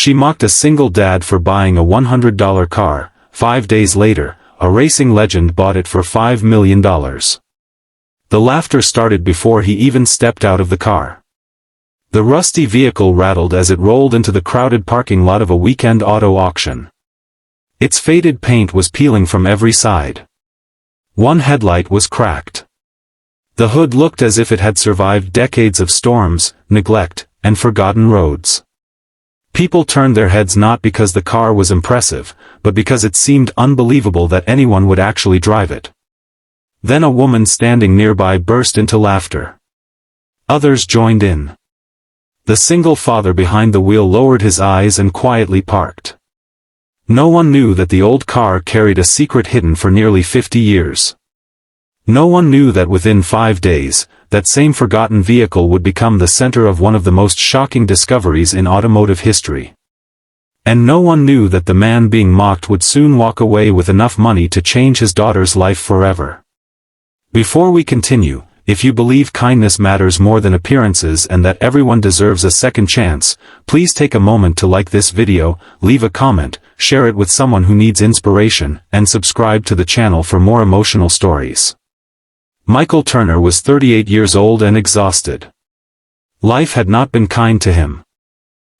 She mocked a single dad for buying a $100 car. 5 days later, a racing legend bought it for $5 million. The laughter started before he even stepped out of the car. The rusty vehicle rattled as it rolled into the crowded parking lot of a weekend auto auction. Its faded paint was peeling from every side. One headlight was cracked. The hood looked as if it had survived decades of storms, neglect, and forgotten roads. People turned their heads not because the car was impressive, but because it seemed unbelievable that anyone would actually drive it. Then a woman standing nearby burst into laughter. Others joined in. The single father behind the wheel lowered his eyes and quietly parked. No one knew that the old car carried a secret hidden for nearly 50 years. No one knew that within 5 days, that same forgotten vehicle would become the center of one of the most shocking discoveries in automotive history. And no one knew that the man being mocked would soon walk away with enough money to change his daughter's life forever. Before we continue, if you believe kindness matters more than appearances and that everyone deserves a second chance, please take a moment to like this video, leave a comment, share it with someone who needs inspiration, and subscribe to the channel for more emotional stories. Michael Turner was 38 years old and exhausted. Life had not been kind to him.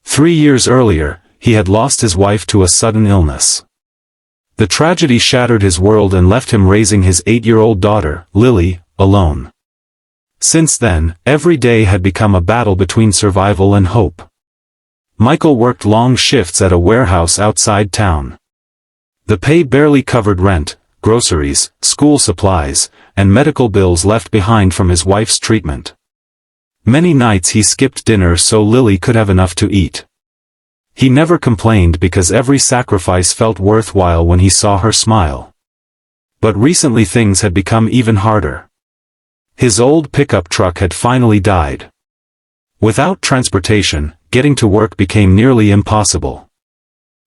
3 years earlier, he had lost his wife to a sudden illness. The tragedy shattered his world and left him raising his 8-year-old daughter, Lily, alone. Since then, every day had become a battle between survival and hope. Michael worked long shifts at a warehouse outside town. The pay barely covered rent, groceries, school supplies, and medical bills left behind from his wife's treatment. Many nights he skipped dinner so Lily could have enough to eat. He never complained because every sacrifice felt worthwhile when he saw her smile. But recently things had become even harder. His old pickup truck had finally died. Without transportation, getting to work became nearly impossible.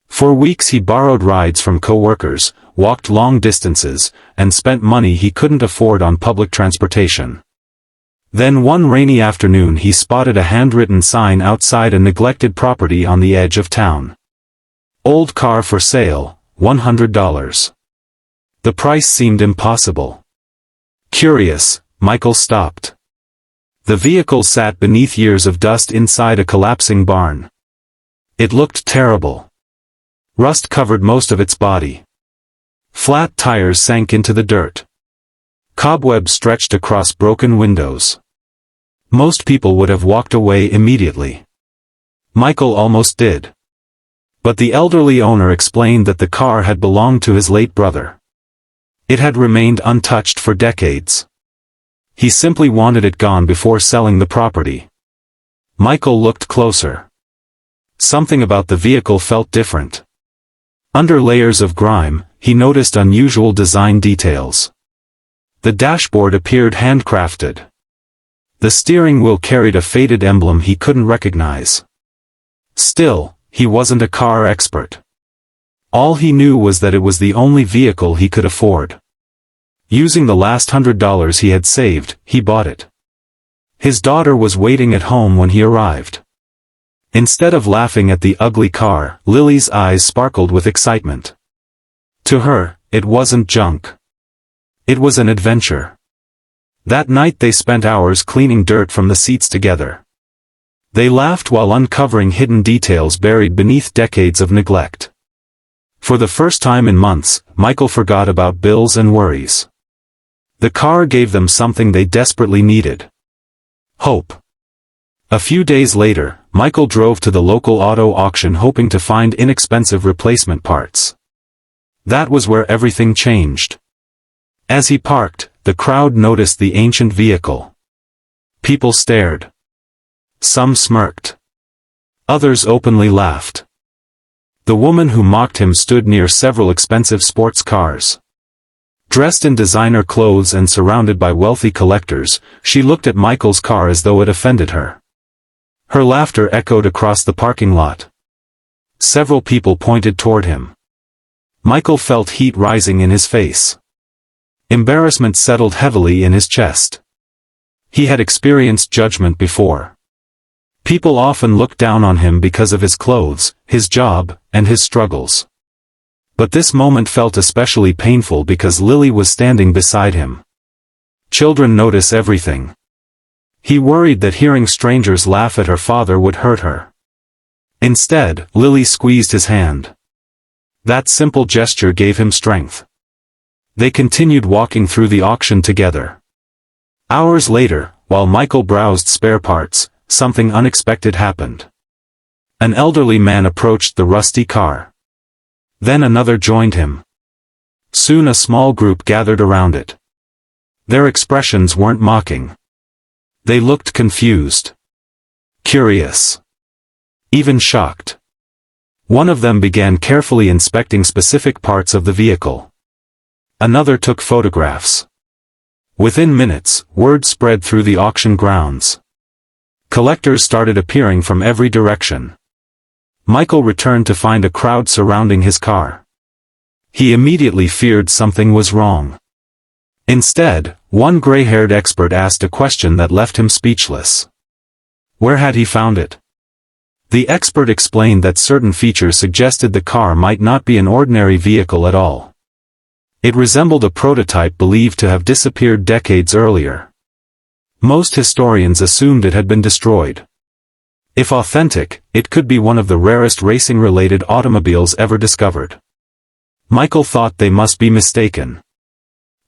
For weeks he borrowed rides from co-workers, walked long distances, and spent money he couldn't afford on public transportation. Then one rainy afternoon he spotted a handwritten sign outside a neglected property on the edge of town. Old car for sale, $100. The price seemed impossible. Curious, Michael stopped. The vehicle sat beneath years of dust inside a collapsing barn. It looked terrible. Rust covered most of its body. Flat tires sank into the dirt. Cobwebs stretched across broken windows. Most people would have walked away immediately. Michael almost did. But the elderly owner explained that the car had belonged to his late brother. It had remained untouched for decades. He simply wanted it gone before selling the property. Michael looked closer. Something about the vehicle felt different. Under layers of grime, he noticed unusual design details. The dashboard appeared handcrafted. The steering wheel carried a faded emblem he couldn't recognize. Still, he wasn't a car expert. All he knew was that it was the only vehicle he could afford. Using the last $100 he had saved, he bought it. His daughter was waiting at home when he arrived. Instead of laughing at the ugly car, Lily's eyes sparkled with excitement. To her, it wasn't junk. It was an adventure. That night they spent hours cleaning dirt from the seats together. They laughed while uncovering hidden details buried beneath decades of neglect. For the first time in months, Michael forgot about bills and worries. The car gave them something they desperately needed. Hope. A few days later, Michael drove to the local auto auction hoping to find inexpensive replacement parts. That was where everything changed. As he parked, the crowd noticed the ancient vehicle. People stared. Some smirked. Others openly laughed. The woman who mocked him stood near several expensive sports cars. Dressed in designer clothes and surrounded by wealthy collectors, she looked at Michael's car as though it offended her. Her laughter echoed across the parking lot. Several people pointed toward him. Michael felt heat rising in his face. Embarrassment settled heavily in his chest. He had experienced judgment before. People often looked down on him because of his clothes, his job, and his struggles. But this moment felt especially painful because Lily was standing beside him. Children notice everything. He worried that hearing strangers laugh at her father would hurt her. Instead, Lily squeezed his hand. That simple gesture gave him strength. They continued walking through the auction together. Hours later, while Michael browsed spare parts, something unexpected happened. An elderly man approached the rusty car. Then another joined him. Soon a small group gathered around it. Their expressions weren't mocking. They looked confused, curious, even shocked. One of them began carefully inspecting specific parts of the vehicle. Another took photographs. Within minutes, word spread through the auction grounds. Collectors started appearing from every direction. Michael returned to find a crowd surrounding his car. He immediately feared something was wrong. Instead, one gray-haired expert asked a question that left him speechless. Where had he found it? The expert explained that certain features suggested the car might not be an ordinary vehicle at all. It resembled a prototype believed to have disappeared decades earlier. Most historians assumed it had been destroyed. If authentic, it could be one of the rarest racing-related automobiles ever discovered. Michael thought they must be mistaken.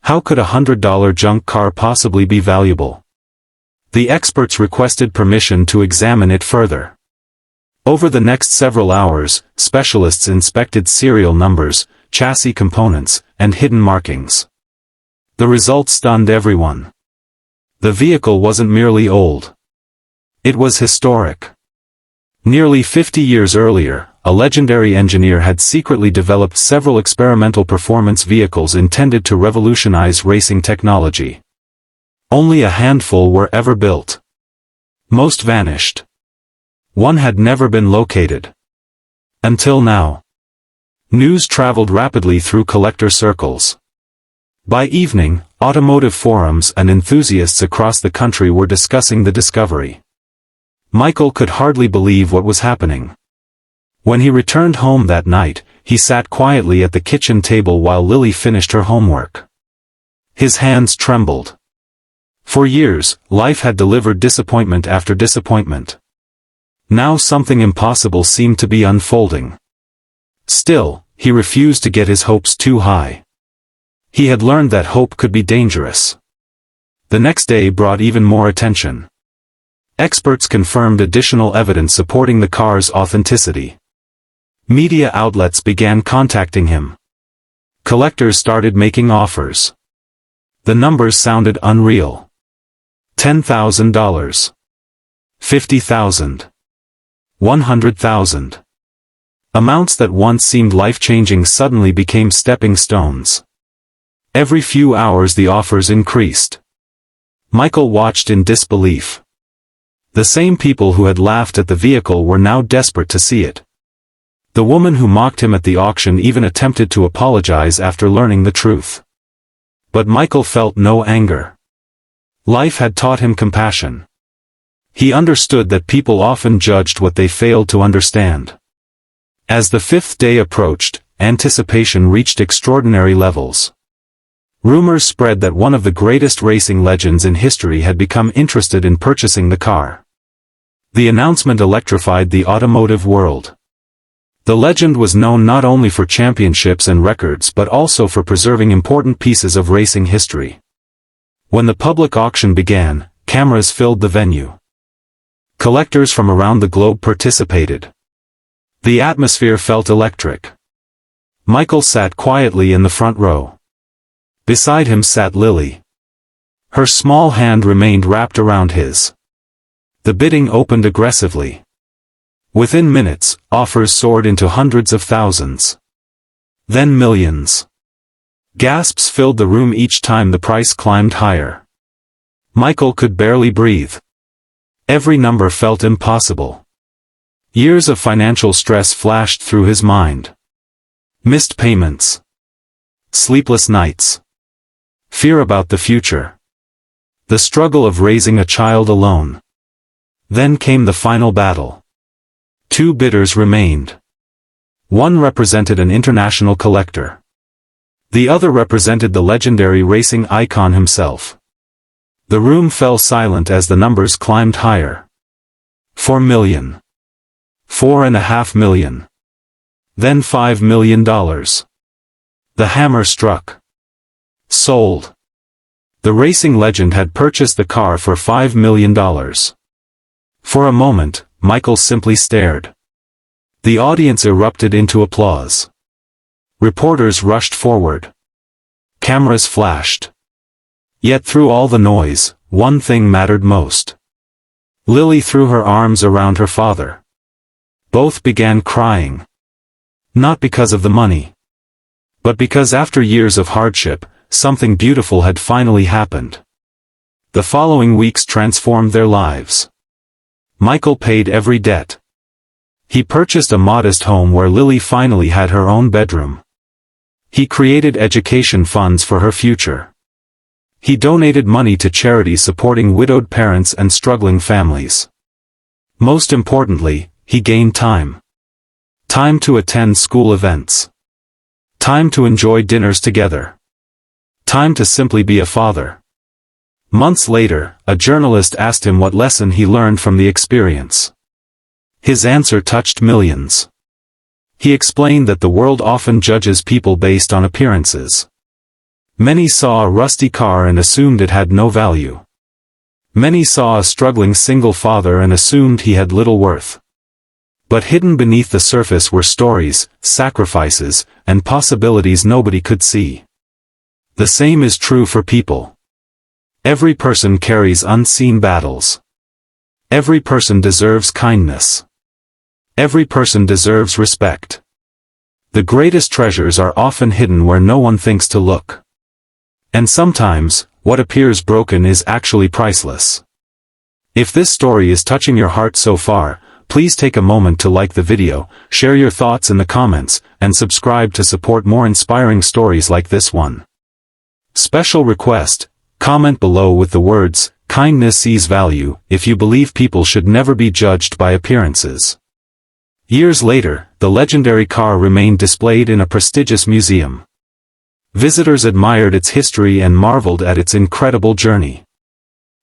How could a $100 junk car possibly be valuable? The experts requested permission to examine it further. Over the next several hours, specialists inspected serial numbers, chassis components, and hidden markings. The results stunned everyone. The vehicle wasn't merely old. It was historic. Nearly 50 years earlier, a legendary engineer had secretly developed several experimental performance vehicles intended to revolutionize racing technology. Only a handful were ever built. Most vanished. One had never been located. Until now. News traveled rapidly through collector circles. By evening, automotive forums and enthusiasts across the country were discussing the discovery. Michael could hardly believe what was happening. When he returned home that night, he sat quietly at the kitchen table while Lily finished her homework. His hands trembled. For years, life had delivered disappointment after disappointment. Now something impossible seemed to be unfolding. Still, he refused to get his hopes too high. He had learned that hope could be dangerous. The next day brought even more attention. Experts confirmed additional evidence supporting the car's authenticity. Media outlets began contacting him. Collectors started making offers. The numbers sounded unreal. $10,000. $50,000. $100,000. Amounts that once seemed life-changing suddenly became stepping stones. Every few hours the offers increased. Michael watched in disbelief. The same people who had laughed at the vehicle were now desperate to see it. The woman who mocked him at the auction even attempted to apologize after learning the truth. But Michael felt no anger. Life had taught him compassion. He understood that people often judged what they failed to understand. As the fifth day approached, anticipation reached extraordinary levels. Rumors spread that one of the greatest racing legends in history had become interested in purchasing the car. The announcement electrified the automotive world. The legend was known not only for championships and records but also for preserving important pieces of racing history. When the public auction began, cameras filled the venue. Collectors from around the globe participated. The atmosphere felt electric. Michael sat quietly in the front row. Beside him sat Lily. Her small hand remained wrapped around his. The bidding opened aggressively. Within minutes, offers soared into hundreds of thousands. Then millions. Gasps filled the room each time the price climbed higher. Michael could barely breathe. Every number felt impossible. Years of financial stress flashed through his mind. Missed payments. Sleepless nights. Fear about the future. The struggle of raising a child alone. Then came the final battle. Two bidders remained. One represented an international collector. The other represented the legendary racing icon himself. The room fell silent as the numbers climbed higher. 4 million. 4.5 million. Then $5 million. The hammer struck. Sold. The racing legend had purchased the car for $5 million. For a moment, Michael simply stared. The audience erupted into applause. Reporters rushed forward. Cameras flashed. Yet through all the noise, one thing mattered most. Lily threw her arms around her father. Both began crying. Not because of the money, but because after years of hardship, something beautiful had finally happened. The following weeks transformed their lives. Michael paid every debt. He purchased a modest home where Lily finally had her own bedroom. He created education funds for her future. He donated money to charities supporting widowed parents and struggling families. Most importantly, he gained time. Time to attend school events. Time to enjoy dinners together. Time to simply be a father. Months later, a journalist asked him what lesson he learned from the experience. His answer touched millions. He explained that the world often judges people based on appearances. Many saw a rusty car and assumed it had no value. Many saw a struggling single father and assumed he had little worth. But hidden beneath the surface were stories, sacrifices, and possibilities nobody could see. The same is true for people. Every person carries unseen battles. Every person deserves kindness. Every person deserves respect. The greatest treasures are often hidden where no one thinks to look. And sometimes, what appears broken is actually priceless. If this story is touching your heart so far, please take a moment to like the video, share your thoughts in the comments, and subscribe to support more inspiring stories like this one. Special request: comment below with the words, "Kindness sees value," if you believe people should never be judged by appearances. Years later, the legendary car remained displayed in a prestigious museum. Visitors admired its history and marveled at its incredible journey.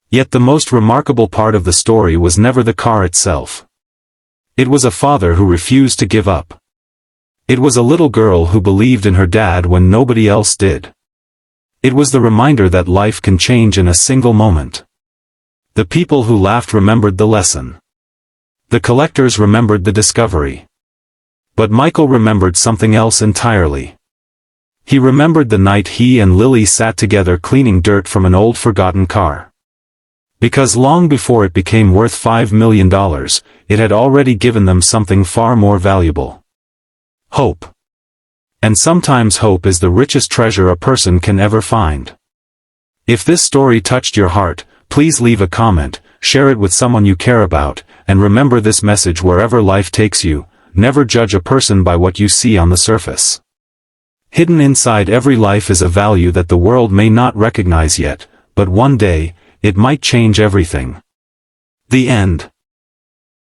Yet the most remarkable part of the story was never the car itself. It was a father who refused to give up. It was a little girl who believed in her dad when nobody else did. It was the reminder that life can change in a single moment. The people who laughed remembered the lesson. The collectors remembered the discovery. But Michael remembered something else entirely. He remembered the night he and Lily sat together cleaning dirt from an old forgotten car. Because long before it became worth $5 million, it had already given them something far more valuable. Hope. And sometimes hope is the richest treasure a person can ever find. If this story touched your heart, please leave a comment, share it with someone you care about, and remember this message wherever life takes you: never judge a person by what you see on the surface. Hidden inside every life is a value that the world may not recognize yet, but one day, it might change everything. The end.